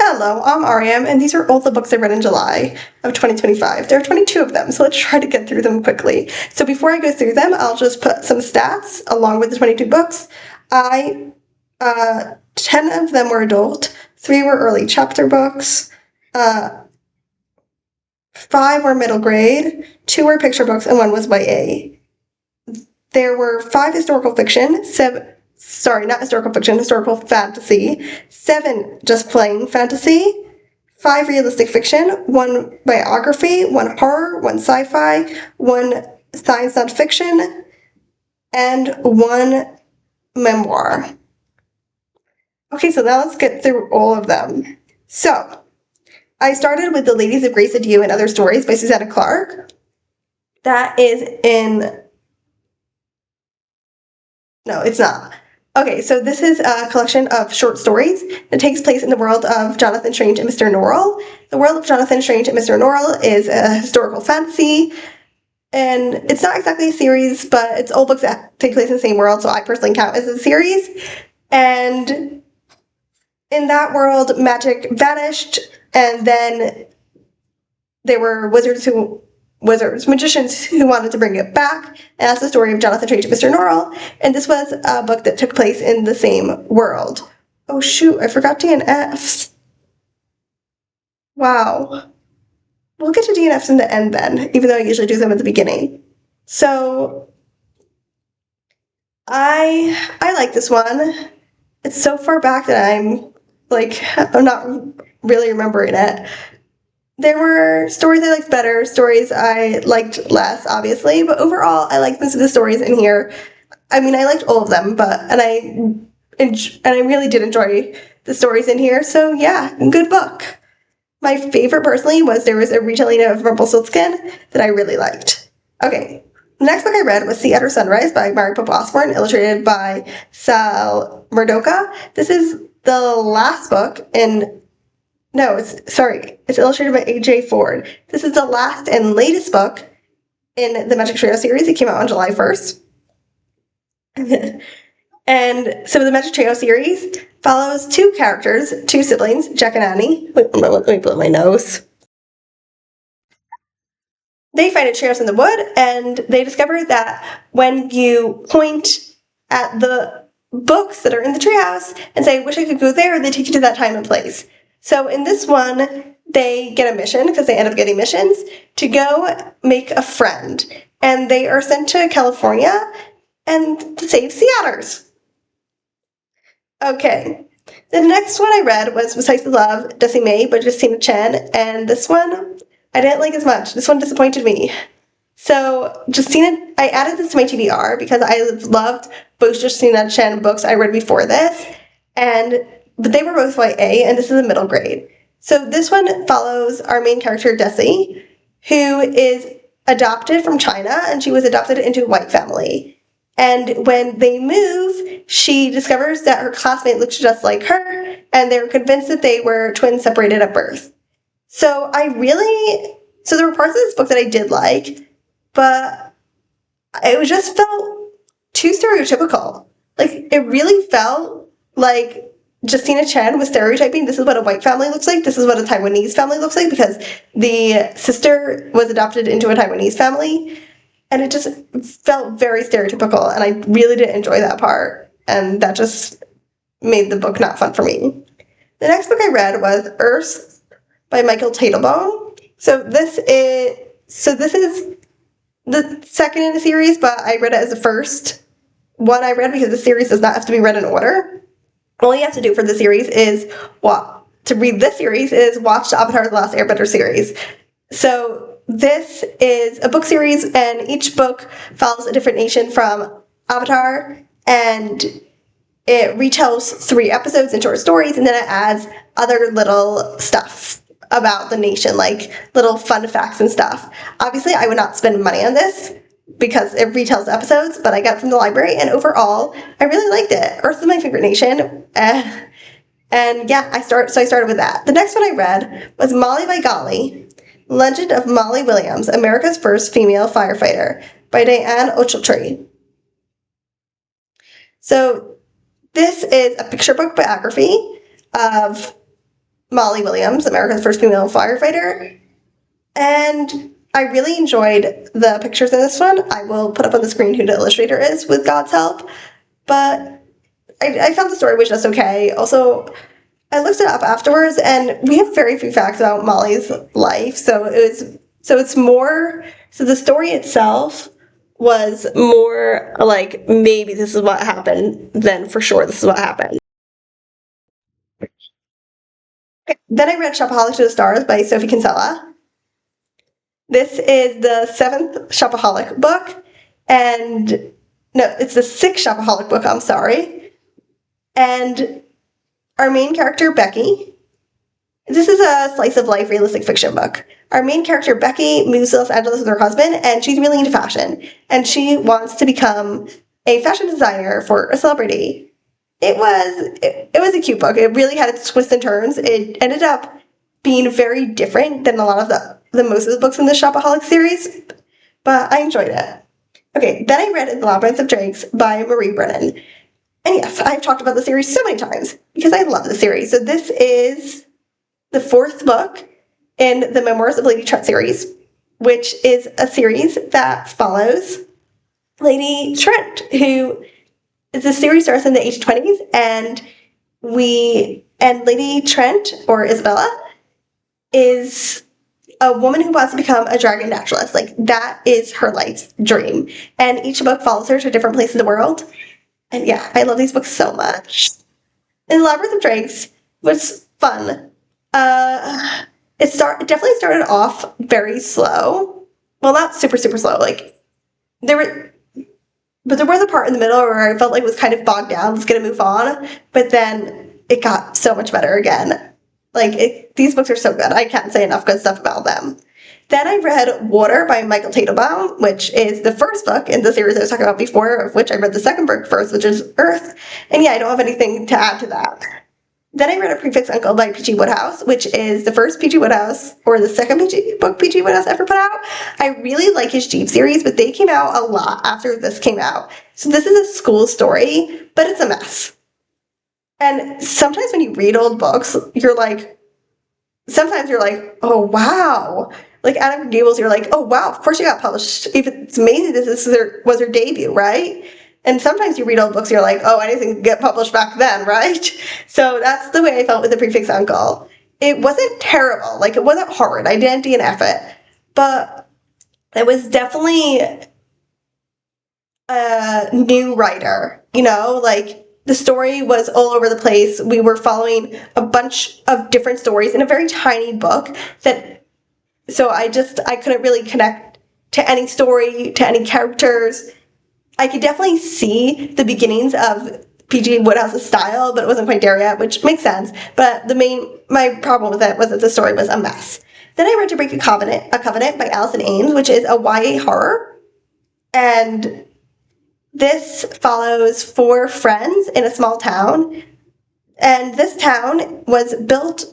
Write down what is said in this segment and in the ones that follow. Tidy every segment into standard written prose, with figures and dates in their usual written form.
Hello, I'm Ariam, and these are all the books I read in July of 2025. There are 22 of them, so let's try to get through them quickly. So before I go through them, I'll just put some stats along with the 22 books. 10 of them were adult, 3 were early chapter books, 5 were middle grade, 2 were picture books, and 1 was YA. There were 5 historical fiction, historical fantasy, 7 just plain fantasy, 5 realistic fiction, 1 biography, 1 horror, 1 sci-fi, 1 science nonfiction, and 1 memoir. Okay, so now let's get through all of them. So, I started with The Ladies of Grace Adieu and Other Stories by Susanna Clarke. That is in... No, it's not. Okay, so this is a collection of short stories that takes place in the world of Jonathan Strange and Mr. Norrell. The world of Jonathan Strange and Mr. Norrell is a historical fantasy, and it's not exactly a series, but it's all books that take place in the same world, so I personally count as a series. And in that world, magic vanished, and then there were magicians who wanted to bring it back, and that's the story of Jonathan Strange and Mr. Norrell, and this was a book that took place in the same world. Oh shoot, I forgot DNFs. Wow. We'll get to DNFs in the end then, even though I usually do them at the beginning. So, I like this one. It's so far back that I'm not really remembering it. There were stories I liked better, stories I liked less, obviously, but overall, I liked most of the stories in here. I mean, I liked all of them, and I really did enjoy the stories in here, so yeah, good book. My favorite, personally, was there was a retelling of Rumpelstiltskin that I really liked. Okay, the next book I read was Sea Otter Sunrise by Mary Pope Osborne, illustrated by Sal Merdocca. This is the last book in... No, it's illustrated by A.J. Ford. This is the last and latest book in the Magic Trio series. It came out on July 1st. And so the Magic Trio series follows 2 characters, 2 siblings, Jack and Annie. Wait, let me blow my nose. They find a treehouse in the wood, and they discover that when you point at the books that are in the treehouse and say, "Wish I could go there," they take you to that time and place. So in this one, they get a mission, because they end up getting missions, to go make a friend. And they are sent to California and to save sea otters. Okay, the next one I read was Besides the Love, Desi May by Justina Chen, and this one I didn't like as much. This one disappointed me. So I added this to my TBR because I loved both Justina Chen books I read before this, but they were both YA, and this is a middle grade. So this one follows our main character, Desi, who is adopted from China, and she was adopted into a white family. And when they move, she discovers that her classmate looks just like her, and they're convinced that they were twins separated at birth. So there were parts of this book that I did like, but it just felt too stereotypical. It really felt like Justina Chen was stereotyping, this is what a white family looks like, this is what a Taiwanese family looks like, because the sister was adopted into a Taiwanese family, and it just felt very stereotypical, and I really didn't enjoy that part, and that just made the book not fun for me. The next book I read was Earth by Michael Teitelbaum. So this is the second in the series, but I read it as the first one I read because the series does not have to be read in order. All you have to do for the series to read this series is watch the Avatar: The Last Airbender series. So this is a book series, and each book follows a different nation from Avatar, and it retells 3 episodes in short stories, and then it adds other little stuff about the nation, like little fun facts and stuff. Obviously, I would not spend money on this because it retells episodes, but I got it from the library, and overall, I really liked it. Earth is my favorite nation, and yeah, I started with that. The next one I read was Molly by Golly, Legend of Molly Williams, America's First Female Firefighter by Diane Ochiltree. So this is a picture book biography of Molly Williams, America's first female firefighter. And I really enjoyed the pictures in this one. I will put up on the screen who the illustrator is with God's help. But I found the story was just okay. Also, I looked it up afterwards, and we have very few facts about Molly's life. So the story itself was more like maybe this is what happened than for sure this is what happened. Okay. Then I read Shopaholic to the Stars by Sophie Kinsella. This is the 7th Shopaholic book, and no, it's the 6th Shopaholic book, I'm sorry. And our main character, Becky, this is a slice of life realistic fiction book. Our main character, Becky, moves to Los Angeles with her husband, and she's really into fashion, and she wants to become a fashion designer for a celebrity. It was a cute book. It really had its twists and turns. It ended up being very different than a lot of the most of the books in the Shopaholic series, but I enjoyed it. Okay, then I read The Labyrinth of Drakes by Marie Brennan. And yes, I've talked about the series so many times because I love the series. So this is the 4th book in the Memoirs of Lady Trent series, which is a series that follows Lady Trent, who the series starts in the 1820s, and Lady Trent, or Isabella, is a woman who wants to become a dragon naturalist. Like, that is her life's dream. And each book follows her to a different place in the world. And yeah, I love these books so much. And Labyrinth of Drakes was fun. It definitely started off very slow. Well, not super, super slow. Like, but there was a part in the middle where I felt like it was kind of bogged down. It's gonna move on. But then it got so much better again. Like, these books are so good. I can't say enough good stuff about them. Then I read Water by Michael Teitelbaum, which is the first book in the series I was talking about before, of which I read the second book first, which is Earth. And yeah, I don't have anything to add to that. Then I read A Prefix Uncle by P.G. Wodehouse, which is the first P.G. Wodehouse, or the second book P.G. Wodehouse ever put out. I really like his Jeep series, but they came out a lot after this came out. So this is a school story, but it's a mess. And sometimes when you read old books, sometimes you're like, oh, wow. Like, Adam Gables, you're like, oh, wow, of course you got published. Even it's amazing that this was her debut, right? And sometimes you read old books, you're like, oh, anything could get published back then, right? So that's the way I felt with The Prefix Uncle. It wasn't terrible. Like, it wasn't horrid. I didn't DNF it. But it was definitely a new writer, like, the story was all over the place. We were following a bunch of different stories in a very tiny book so I couldn't really connect to any story, to any characters. I could definitely see the beginnings of P.G. Wodehouse's style, but it wasn't quite there yet, which makes sense. But my problem with it was that the story was a mess. Then I read To Break a Covenant by Allison Ames, which is a YA horror. And this follows 4 friends in a small town, and this town was built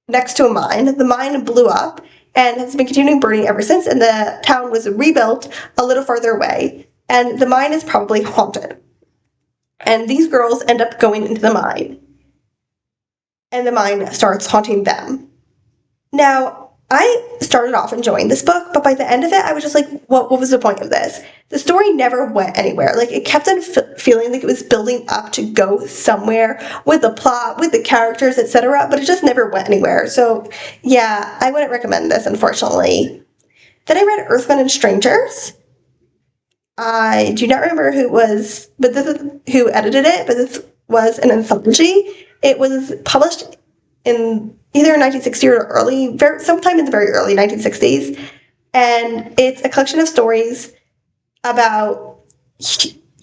next to a mine. The mine blew up and has been continuing burning ever since, and the town was rebuilt a little farther away, and the mine is probably haunted. And these girls end up going into the mine, and the mine starts haunting them. Now, I started off enjoying this book, but by the end of it, I was just like, what was the point of this? The story never went anywhere. Like, it kept on feeling like it was building up to go somewhere with the plot, with the characters, etc., but it just never went anywhere. So, yeah, I wouldn't recommend this, unfortunately. Then I read Earthmen and Strangers. I do not remember who edited it, but this was an anthology. It was published in either 1960 or sometime in the very early 1960s, and it's a collection of stories about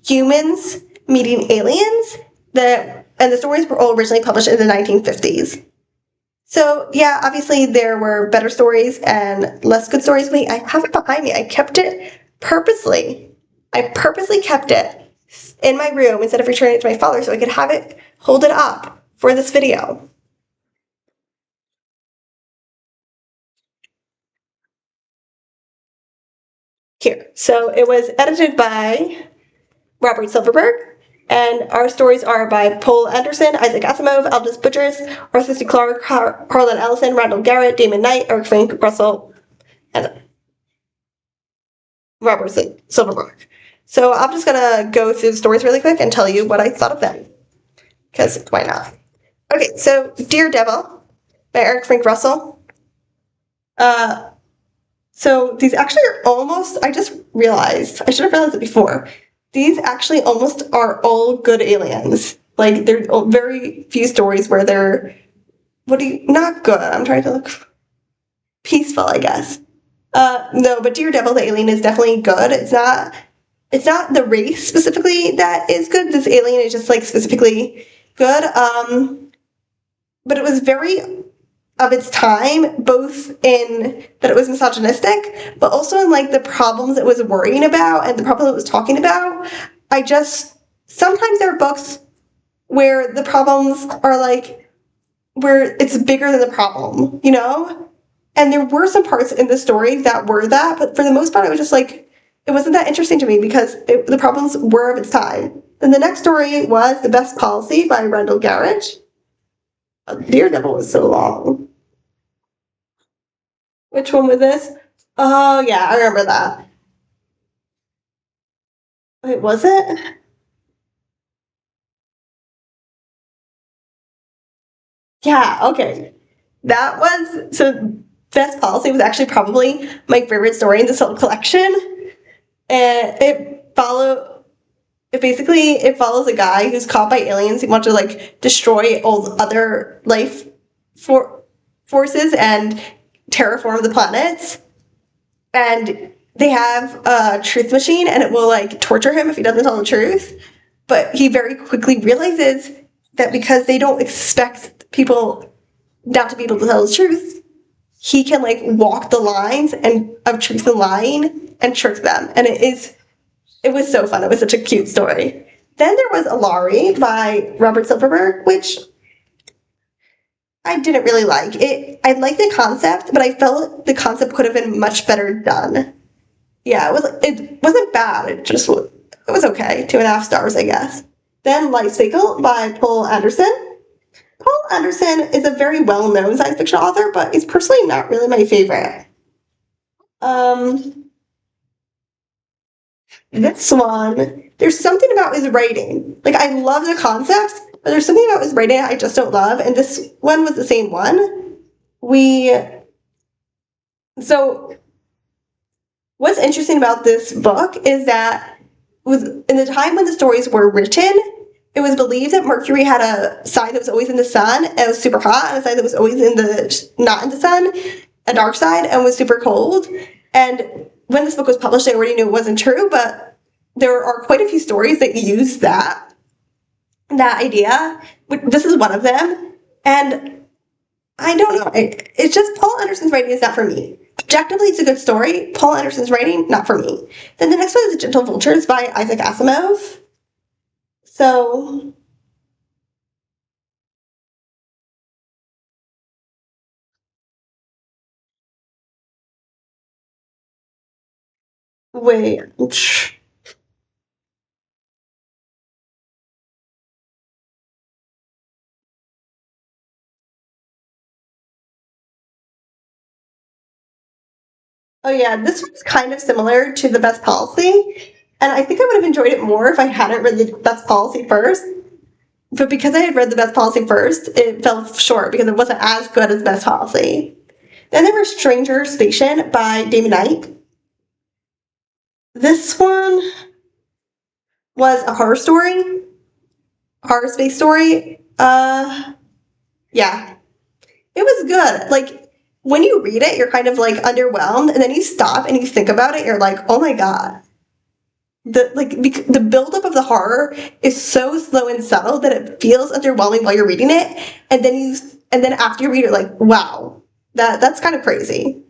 humans meeting aliens, and the stories were all originally published in the 1950s. So yeah, obviously there were better stories and less good stories. Wait, I have it behind me. I kept it purposely. I purposely kept it in my room instead of returning it to my father so I could hold it up for this video. Here. So it was edited by Robert Silverberg, And our stories are by Poul Anderson, Isaac Asimov, Aldous Budrys, Arthur C. Clarke, Harlan Ellison, Randall Garrett, Damon Knight, Eric Frank Russell, and Robert Silverberg. So I'm just gonna go through the stories really quick and tell you what I thought of them, because why not? Okay, so Dear Devil by Eric Frank Russell. So these actually are almost, I just realized, I should have realized it before. These actually almost are all good aliens. Like, there's very few stories where they're, not good. I'm trying to look peaceful, I guess. No, but Dear Devil, the alien is definitely good. It's not the race specifically that is good. This alien is just, like, specifically good. But it was very of its time, both in that it was misogynistic, but also in, like, the problems it was worrying about and the problem it was talking about. Sometimes there are books where the problems are, like, where it's bigger than the problem, you know? And there were some parts in the story that were that, but for the most part, it was just, like, it wasn't that interesting to me because the problems were of its time. Then the next story was The Best Policy by Randall Garrett. Dear Devil was so long. Which one was this? Oh, yeah, I remember that. Wait, was it? Yeah, okay. That was, so Best Policy was actually probably my favorite story in this whole collection. And it follows a guy who's caught by aliens who want to, like, destroy all other life forces and terraform the planets. And they have a truth machine, and it will, like, torture him if he doesn't tell the truth. But he very quickly realizes that because they don't expect people not to be able to tell the truth, he can, like, walk the lines of truth and lying and trick them. And it was so fun. It was such a cute story. Then there was Alari by Robert Silverberg, which I didn't really like. I liked the concept, but I felt the concept could have been much better done. Yeah, it wasn't bad. It was okay. 2.5 stars, I guess. Then Life Cycle by Poul Anderson. Poul Anderson is a very well-known science fiction author, but he's personally not really my favorite. This one, there's something about his writing. Like, I love the concepts, but there's something about his writing I just don't love, and this one was the same one. So what's interesting about this book is that in the time when the stories were written, it was believed that Mercury had a side that was always in the sun and was super hot, and a side that was always not in the sun, a dark side, and was super cold. And when this book was published, I already knew it wasn't true, but there are quite a few stories that use that idea. This is one of them, and I don't know. It's just Poul Anderson's writing is not for me. Objectively, it's a good story. Poul Anderson's writing, not for me. Then the next one is Gentle Vultures by Isaac Asimov. So, wait. Oh yeah, this one's kind of similar to The Best Policy, and I think I would have enjoyed it more if I hadn't read The Best Policy first. But because I had read The Best Policy first, it fell short because it wasn't as good as Best Policy. Then there was Stranger Station by Damon Knight. This one was a horror space story. Yeah, it was good. Like, when you read it, you're kind of, like, underwhelmed, and then you stop and you think about it, you're like, oh my god. The buildup of the horror is so slow and subtle that it feels underwhelming while you're reading it, and then after you read it, you're like, wow, that's kind of crazy.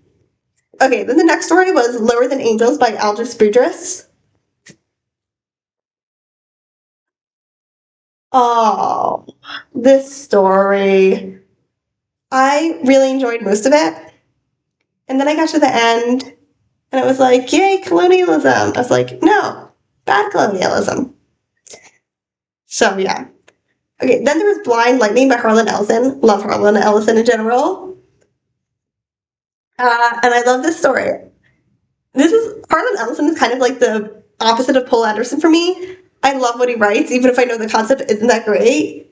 Okay, then the next story was Lower Than Angels by Aldous Budrys. Oh, this story. I really enjoyed most of it. And then I got to the end, and it was like, yay, colonialism. I was like, no, bad colonialism. So yeah. Okay, then there was Blind Lightning by Harlan Ellison. Love Harlan Ellison in general. And I love this story. Harlan Ellison is kind of like the opposite of Poul Anderson for me. I love what he writes, even if I know the concept isn't that great.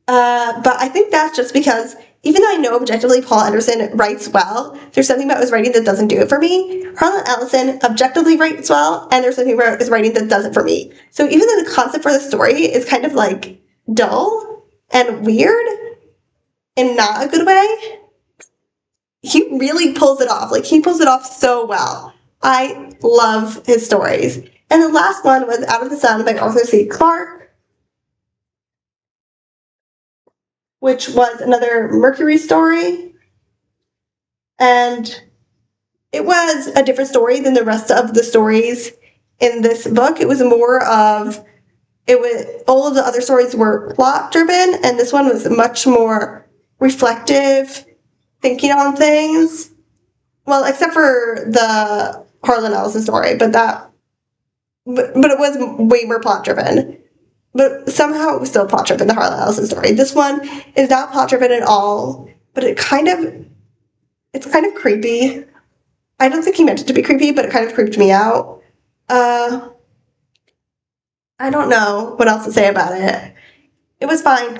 But I think that's just because even though I know objectively Poul Anderson writes well, there's something about his writing that doesn't do it for me. Harlan Ellison objectively writes well, and there's something about his writing that does it for me. So even though the concept for the story is kind of like dull and weird in not a good way, he really pulls it off. Like, he pulls it off so well. I love his stories. And the last one was Out of the Sun by Arthur C. Clarke, which was another Mercury story. And it was a different story than the rest of the stories in this book. It was more of, all of the other stories were plot driven, and this one was much more reflective, thinking on things. Well, except for the Harlan Ellison story, but it was way more plot driven. But somehow it was still plot driven, the Harlan Ellison story. This one is not plot driven at all, but it's kind of creepy. I don't think he meant it to be creepy, but it kind of creeped me out. I don't know what else to say about it. It was fine.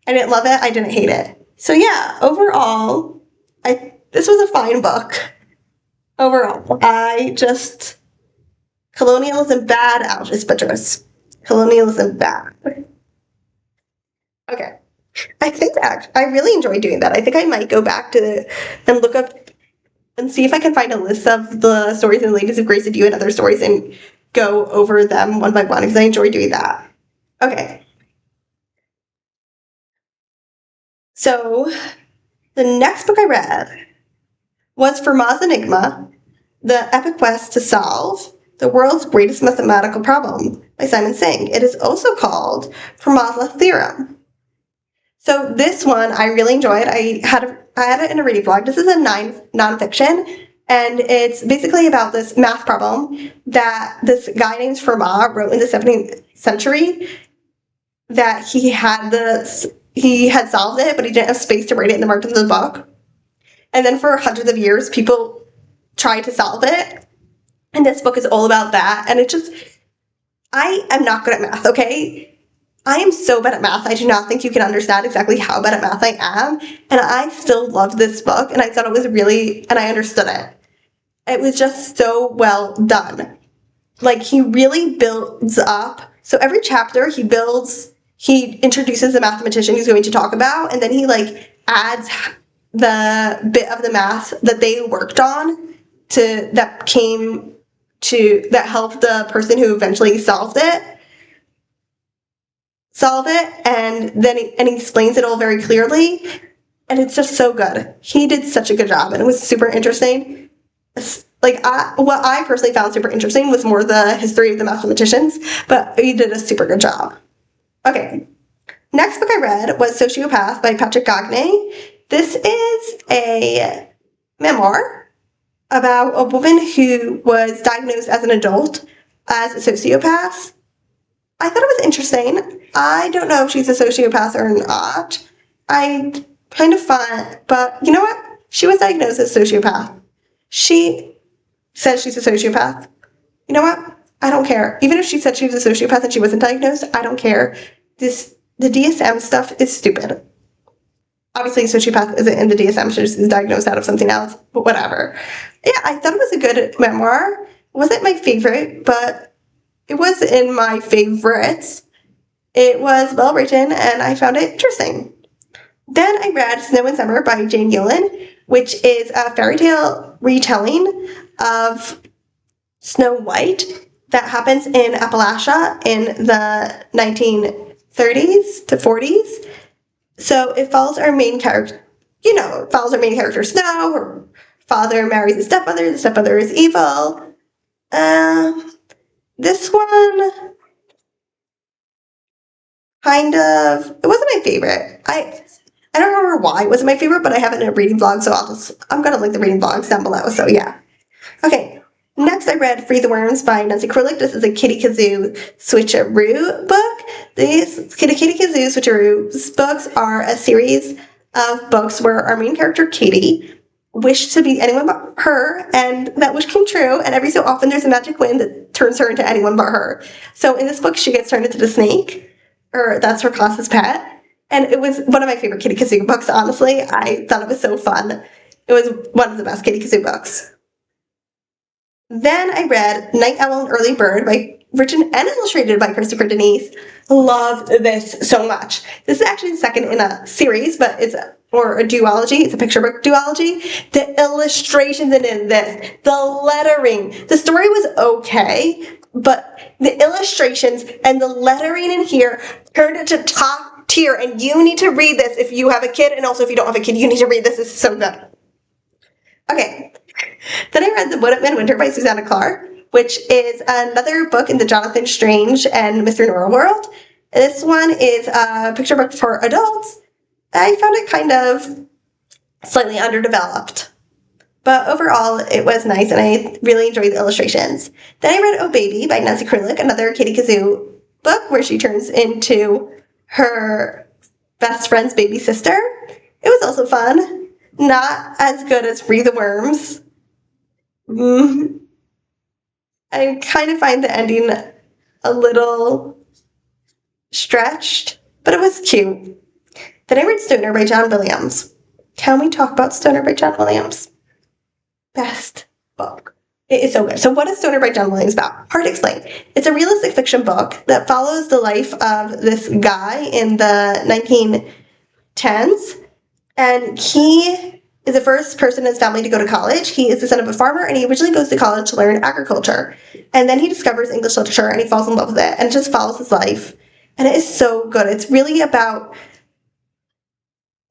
I didn't love it. I didn't hate it. So yeah, overall, this was a fine book. Overall, colonialism bad, Algis Buttress. Colonialism bad. Okay. I think I really enjoyed doing that. I think I might go back and look up and see if I can find a list of the stories in Ladies of Grace with You and other stories and go over them one by one, because I enjoy doing that. Okay. So the next book I read was Fermat's Enigma, The Epic Quest to Solve the World's Greatest Mathematical Problem by Simon Singh. It is also called Fermat's Theorem. So this one I really enjoyed. I had it in a reading vlog. This is a nonfiction, and it's basically about this math problem that this guy named Fermat wrote in the 17th century, that he had solved it, but he didn't have space to write it in the margins of the book. And then for hundreds of years, people tried to solve it. And this book is all about that. And I am not good at math, okay? I am so bad at math. I do not think you can understand exactly how bad at math I am. And I still loved this book, and I thought it was and I understood it. It was just so well done. Like, he really builds up. So every chapter he introduces the mathematician he's going to talk about, and then he adds the bit of the math that they worked on that helped the person who eventually solve it, and then he explains it all very clearly, and it's just so good. He did such a good job, and it was super interesting. What I personally found super interesting was more the history of the mathematicians, but he did a super good job. Okay, next book I read was Sociopath by Patrick Gagne. This is a memoir about a woman who was diagnosed as an adult as a sociopath. I thought it was interesting. I don't know if she's a sociopath or not. I kind of find, but you know what? She was diagnosed as a sociopath. She says she's a sociopath. You know what? I don't care. Even if she said she was a sociopath and she wasn't diagnosed, I don't care. The DSM stuff is stupid. Obviously, a sociopath isn't in the DSM, she is diagnosed out of something else, but whatever. Yeah, I thought it was a good memoir. It wasn't my favorite, but it was in my favorites. It was well written, and I found it interesting. Then I read Snow and Summer by Jane Yolen, which is a fairy tale retelling of Snow White that happens in Appalachia in the 1930s to 40s. So it follows our main character, Snow. Her father marries his stepmother. The stepmother is evil. This one, it wasn't my favorite. I don't remember why it wasn't my favorite, but I have it in a reading blog, so I'm going to link the reading blogs down below, so yeah. Okay, next I read Free the Worms by Nancy Krolik. This is a Kitty Kazoo switcheroo book These Katie Kazoo Switcheroos books are a series of books where our main character, Katie, wished to be anyone but her, and that wish came true, and every so often there's a magic wind that turns her into anyone but her. So in this book, she gets turned into the snake, or that's her class's pet, and it was one of my favorite Kitty Kazoo books, honestly. I thought it was so fun. It was one of the best Kitty Kazoo books. Then I read Night Owl and Early Bird by written and illustrated by Christopher Denise. Loved this so much. This is actually the second in a series, but it's a duology. It's a picture book duology. The illustrations in this, the lettering, the story was okay, but the illustrations and the lettering in here turned it to top tier, and you need to read this if you have a kid, and also if you don't have a kid, you need to read this. This is so good. Okay, then I read The Wood at Midwinter by Susanna Clark, which is another book in the Jonathan Strange and Mr. Norrell world. This one is a picture book for adults. I found it kind of slightly underdeveloped, but overall it was nice and I really enjoyed the illustrations. Then I read Oh Baby by Nancy Kralik, another Katie Kazoo book where she turns into her best friend's baby sister. It was also fun. Not as good as Free the Worms. I kind of find the ending a little stretched, but it was cute. Then I read Stoner by John Williams. Can we talk about Stoner by John Williams? Best book. It is so good. So what is Stoner by John Williams about? Hard to explain. It's a realistic fiction book that follows the life of this guy in the 1910s, and he is the first person in his family to go to college. He is the son of a farmer, and he originally goes to college to learn agriculture. And then he discovers English literature, and he falls in love with it, and it just follows his life. And it is so good. It's really about...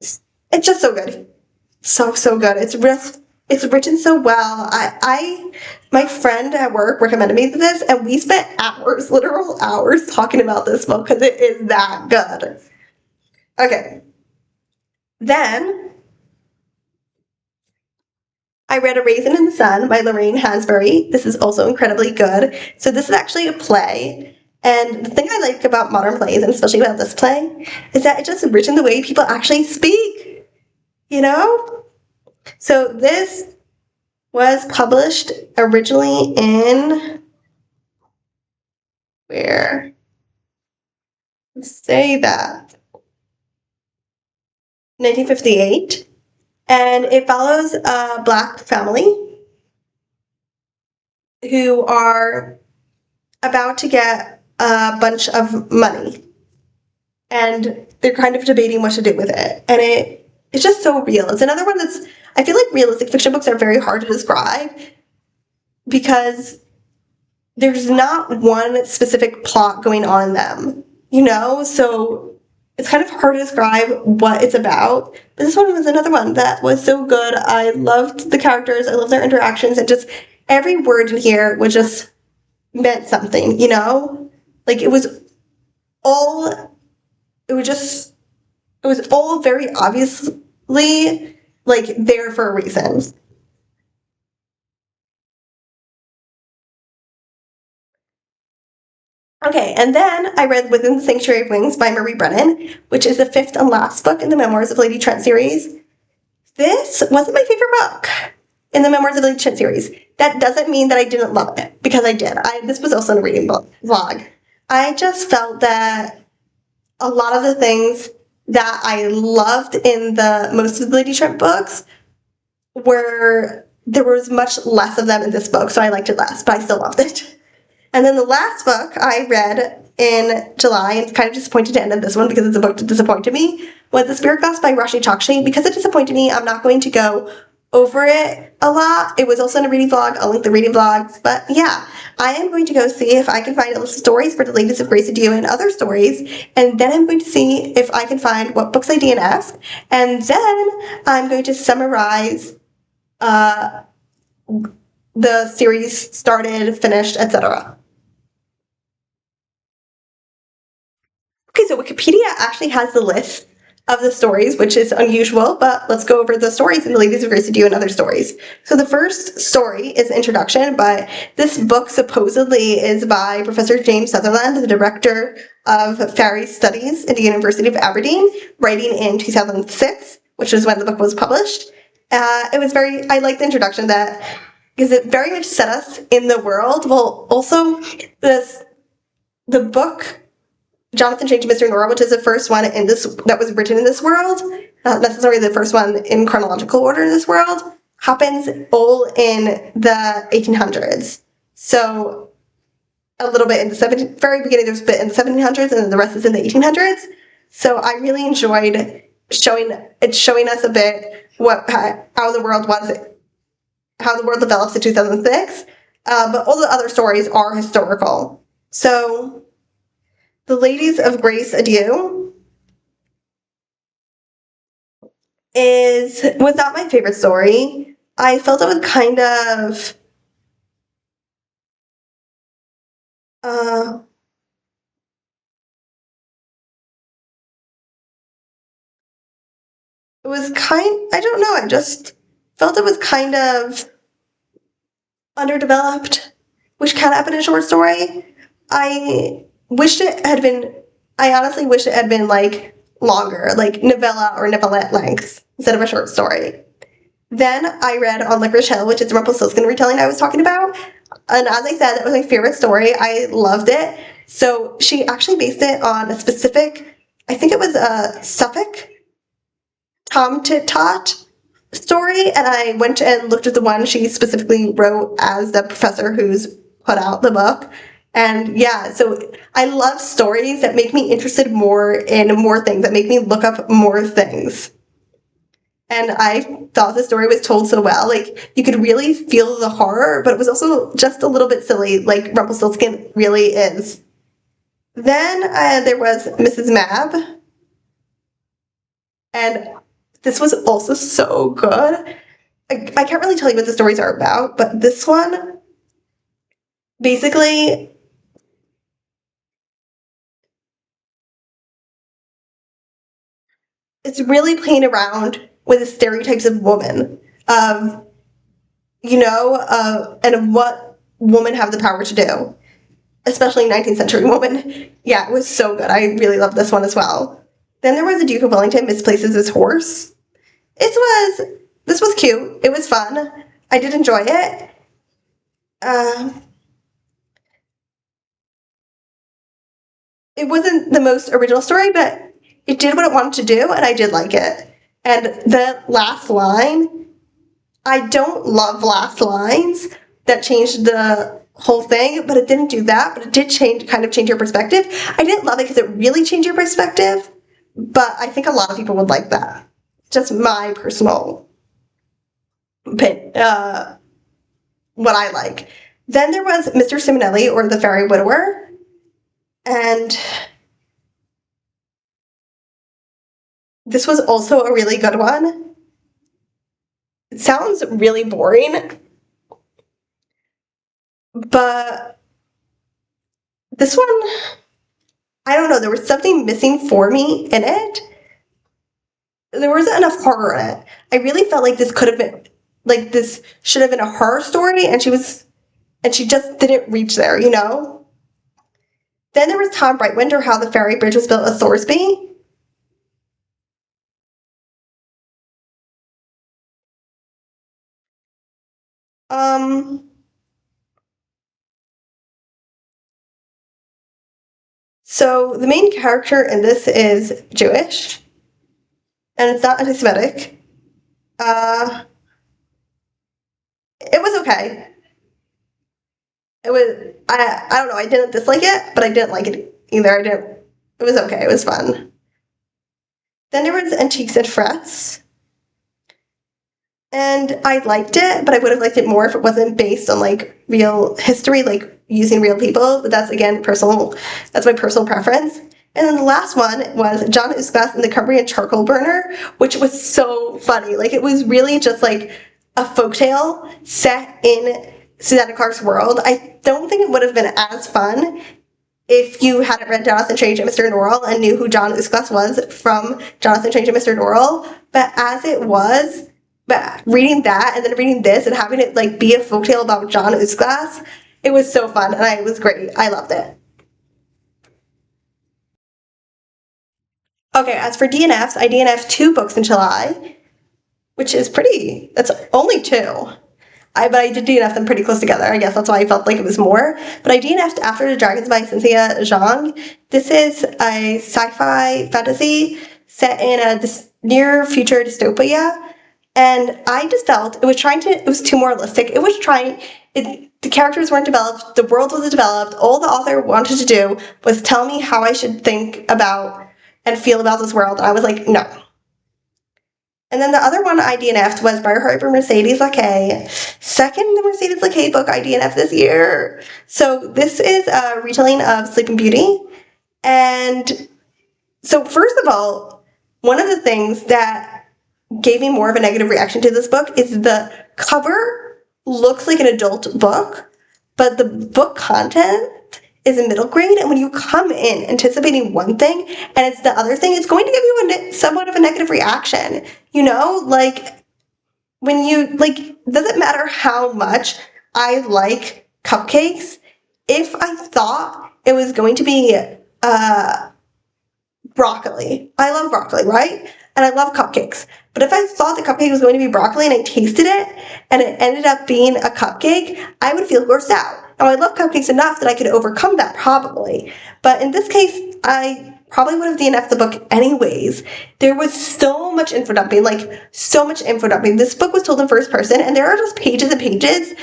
It's just so good. So good. It's written so well. My friend at work recommended me this, and we spent hours, literal hours, talking about this book because it is that good. Okay. Then I read A Raisin in the Sun by Lorraine Hansberry. This is also incredibly good. So this is actually a play. And the thing I like about modern plays, and especially about this play, is that it's just written the way people actually speak. You know? So this was published originally in... Where? Say that. 1958. And it follows a Black family who are about to get a bunch of money. And they're kind of debating what to do with it. And it's just so real. It's another one that's... I feel like realistic fiction books are very hard to describe because there's not one specific plot going on in them, you know? So it's kind of hard to describe what it's about. But this one was another one that was so good. I loved the characters. I loved their interactions. And just every word in here was just meant something, you know? Like it was all very obviously like there for a reason. Okay, and then I read Within the Sanctuary of Wings by Marie Brennan, which is the fifth and last book in the Memoirs of Lady Trent series. This wasn't my favorite book in the Memoirs of Lady Trent series. That doesn't mean that I didn't love it, because I did. This was also in a reading vlog. I just felt that a lot of the things that I loved in the most of the Lady Trent books there was much less of them in this book, so I liked it less, but I still loved it. And then the last book I read in July, and kind of disappointed to end on this one because it's a book that disappointed me, was The Spirit Glass by Roshni Chokshi. Because it disappointed me, I'm not going to go over it a lot. It was also in a reading vlog. I'll link the reading vlogs. But yeah, I am going to go see if I can find a list of stories for the Ladies of Grace Adieu and other stories. And then I'm going to see if I can find what books I DNF'd. And then I'm going to summarize the series started, finished, etc. Okay, so Wikipedia actually has the list of the stories, which is unusual, but let's go over the stories in the Ladies of Grace Adieu and other stories. So the first story is introduction, but this book supposedly is by Professor James Sutherland, the director of Fairy Studies at the University of Aberdeen, writing in 2006, which is when the book was published. I like the introduction that because it very much set us in the world. Well, also the book Jonathan Changed Mr. Nora, which is the first one in this that was written in this world, not necessarily the first one in chronological order in this world, happens all in the 1800s. So a little bit in the very beginning, there's a bit in the 1700s, and then the rest is in the 1800s. So I really enjoyed showing us a bit how the world was, how the world develops in 2006. But all the other stories are historical. So the Ladies of Grace Adieu was not my favorite story. I felt it was kind of I don't know, I just felt it was kind of underdeveloped, which can happen in a short story. I honestly wish it had been like longer, like novella or novelette length instead of a short story. Then I read On Licorice Hill, which is the Rumpelstiltskin retelling I was talking about. And as I said, that was my favorite story. I loved it. So she actually based it on a specific, I think it was a Suffolk Tom Tit Tot story. And I went and looked at the one she specifically wrote as the professor who's put out the book. And yeah, so I love stories that make me interested more in more things, that make me look up more things. And I thought the story was told so well. Like, you could really feel the horror, but it was also just a little bit silly, like Rumpelstiltskin really is. Then there was Mrs. Mab. And this was also so good. I can't really tell you what the stories are about, but this one, basically, it's really playing around with the stereotypes of woman, and of what women have the power to do, especially 19th century women. Yeah, it was so good. I really loved this one as well. Then there was the Duke of Wellington misplaces his horse. This was cute. It was fun. I did enjoy it. It wasn't the most original story, but it did what it wanted to do, and I did like it. And the last line, I don't love last lines that changed the whole thing, but it didn't do that. But it did kind of change your perspective. I didn't love it because it really changed your perspective, but I think a lot of people would like that. Just my personal opinion, what I like. Then there was Mr. Simonelli, or the Fairy Widower, and this was also a really good one. It sounds really boring, but this one, I don't know, there was something missing for me in it. There wasn't enough horror in it. I really felt like this should have been a horror story, and she just didn't reach there, Then there was Tom Brightwind, or How the Fairy Bridge Was Built at Thoresby. So the main character in this is Jewish, and it's not anti-Semitic. It was okay. I don't know, I didn't dislike it, but I didn't like it either. It was okay, it was fun. Then there was Antiques and Frets, and I liked it, but I would have liked it more if it wasn't based on like real history, like using real people. But that's again that's my personal preference. And then the last one was John Uskas and the Cumbrian Charcoal Burner, which was so funny. Like, it was really just like a folktale set in Susanna Clark's world. I don't think it would have been as fun if you hadn't read Jonathan Strange and Mr. Norrell and knew who John Usglass was from Jonathan Strange and Mr. Norrell. But as it was, but reading that and then reading this and having it like be a folktale about John Usglass, it was so fun and it was great. I loved it. Okay, as for DNFs, I DNF'd 2 books in July, which is pretty, that's only 2. But I did DNF them pretty close together. I guess that's why I felt like it was more. But I DNF'd After the Dragons by Cynthia Zhang. This is a sci-fi fantasy set in a near future dystopia. And I just felt it was too moralistic. The characters weren't developed, the world wasn't developed. All the author wanted to do was tell me how I should think about and feel about this world. And I was like, no. And then the other one I DNF'd was Briarheart by Mercedes Lackey. Second Mercedes Lackey book I DNF'd this year. So this is a retelling of Sleeping Beauty. And so first of all, one of the things that gave me more of a negative reaction to this book is the cover looks like an adult book, but the book content is in middle grade, and when you come in anticipating one thing and it's the other thing, it's going to give you somewhat of a negative reaction. You know, like when you doesn't matter how much I like cupcakes, if I thought it was going to be broccoli, I love broccoli, right? And I love cupcakes. But if I thought the cupcake was going to be broccoli and I tasted it and it ended up being a cupcake, I would feel grossed out. Now, I love cupcakes enough that I could overcome that probably. But in this case, I probably would have DNF'd the book anyways. There was so much info dumping, so much info dumping. This book was told in first person, and there are just pages and pages.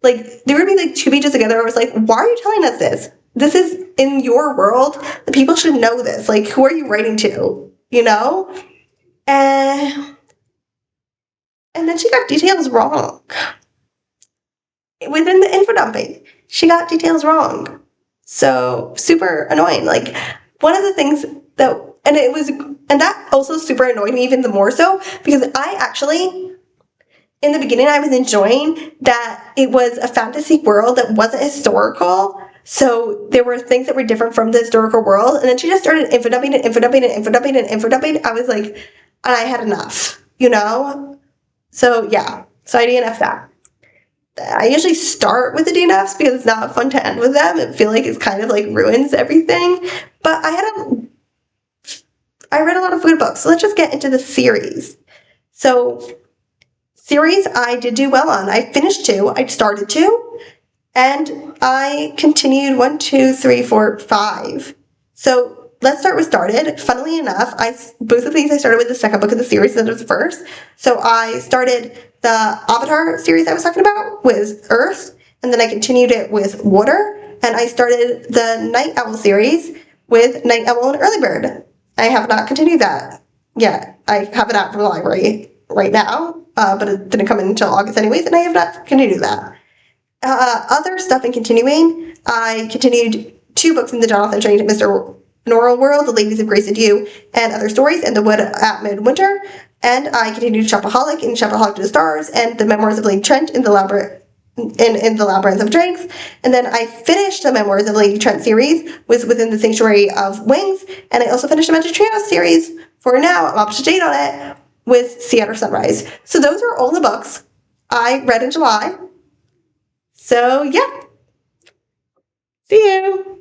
There would be 2 pages together. I was like, why are you telling us this? This is in your world. The people should know this. Who are you writing to? You know? And then she got details wrong. Within the info dumping, she got details wrong. So super annoying. One of the things that also super annoyed me even the more so because I actually, in the beginning, I was enjoying that it was a fantasy world that wasn't historical. So there were things that were different from the historical world. And then she just started info dumping and info dumping and info dumping and info dumping. I was like, I had enough, you know? So yeah, so I DNF that. I usually start with the DNFs because it's not fun to end with them. I feel like it's kind of ruins everything. But I read a lot of food books, so let's just get into the series. So series I did do well on. I finished 2, I started 2, and I continued 1, 2, 3, 4, 5. So let's start with Started. Funnily enough, both of these I started with the second book of the series instead of the first. So I started the Avatar series I was talking about with Earth, and then I continued it with Water, and I started the Night Owl series with Night Owl and Early Bird. I have not continued that yet. I have it out from the library right now, but it didn't come in until August anyways, and I have not continued that. Other stuff in continuing, I continued 2 books in the Jonathan Strange and Mr. Norrell world, The Ladies of Grace and You, and Other Stories, and The Wood at Midwinter. And I continued Shopaholic in Shopaholic to the Stars, and The Memoirs of Lady Trent in the Labyrinth of Drinks. And then I finished the Memoirs of Lady Trent series Within the Sanctuary of Wings, and I also finished the Magic Trio series. For now, I'm up to date on it with Sea Otter Sunrise. So those are all the books I read in July. So yeah. See you.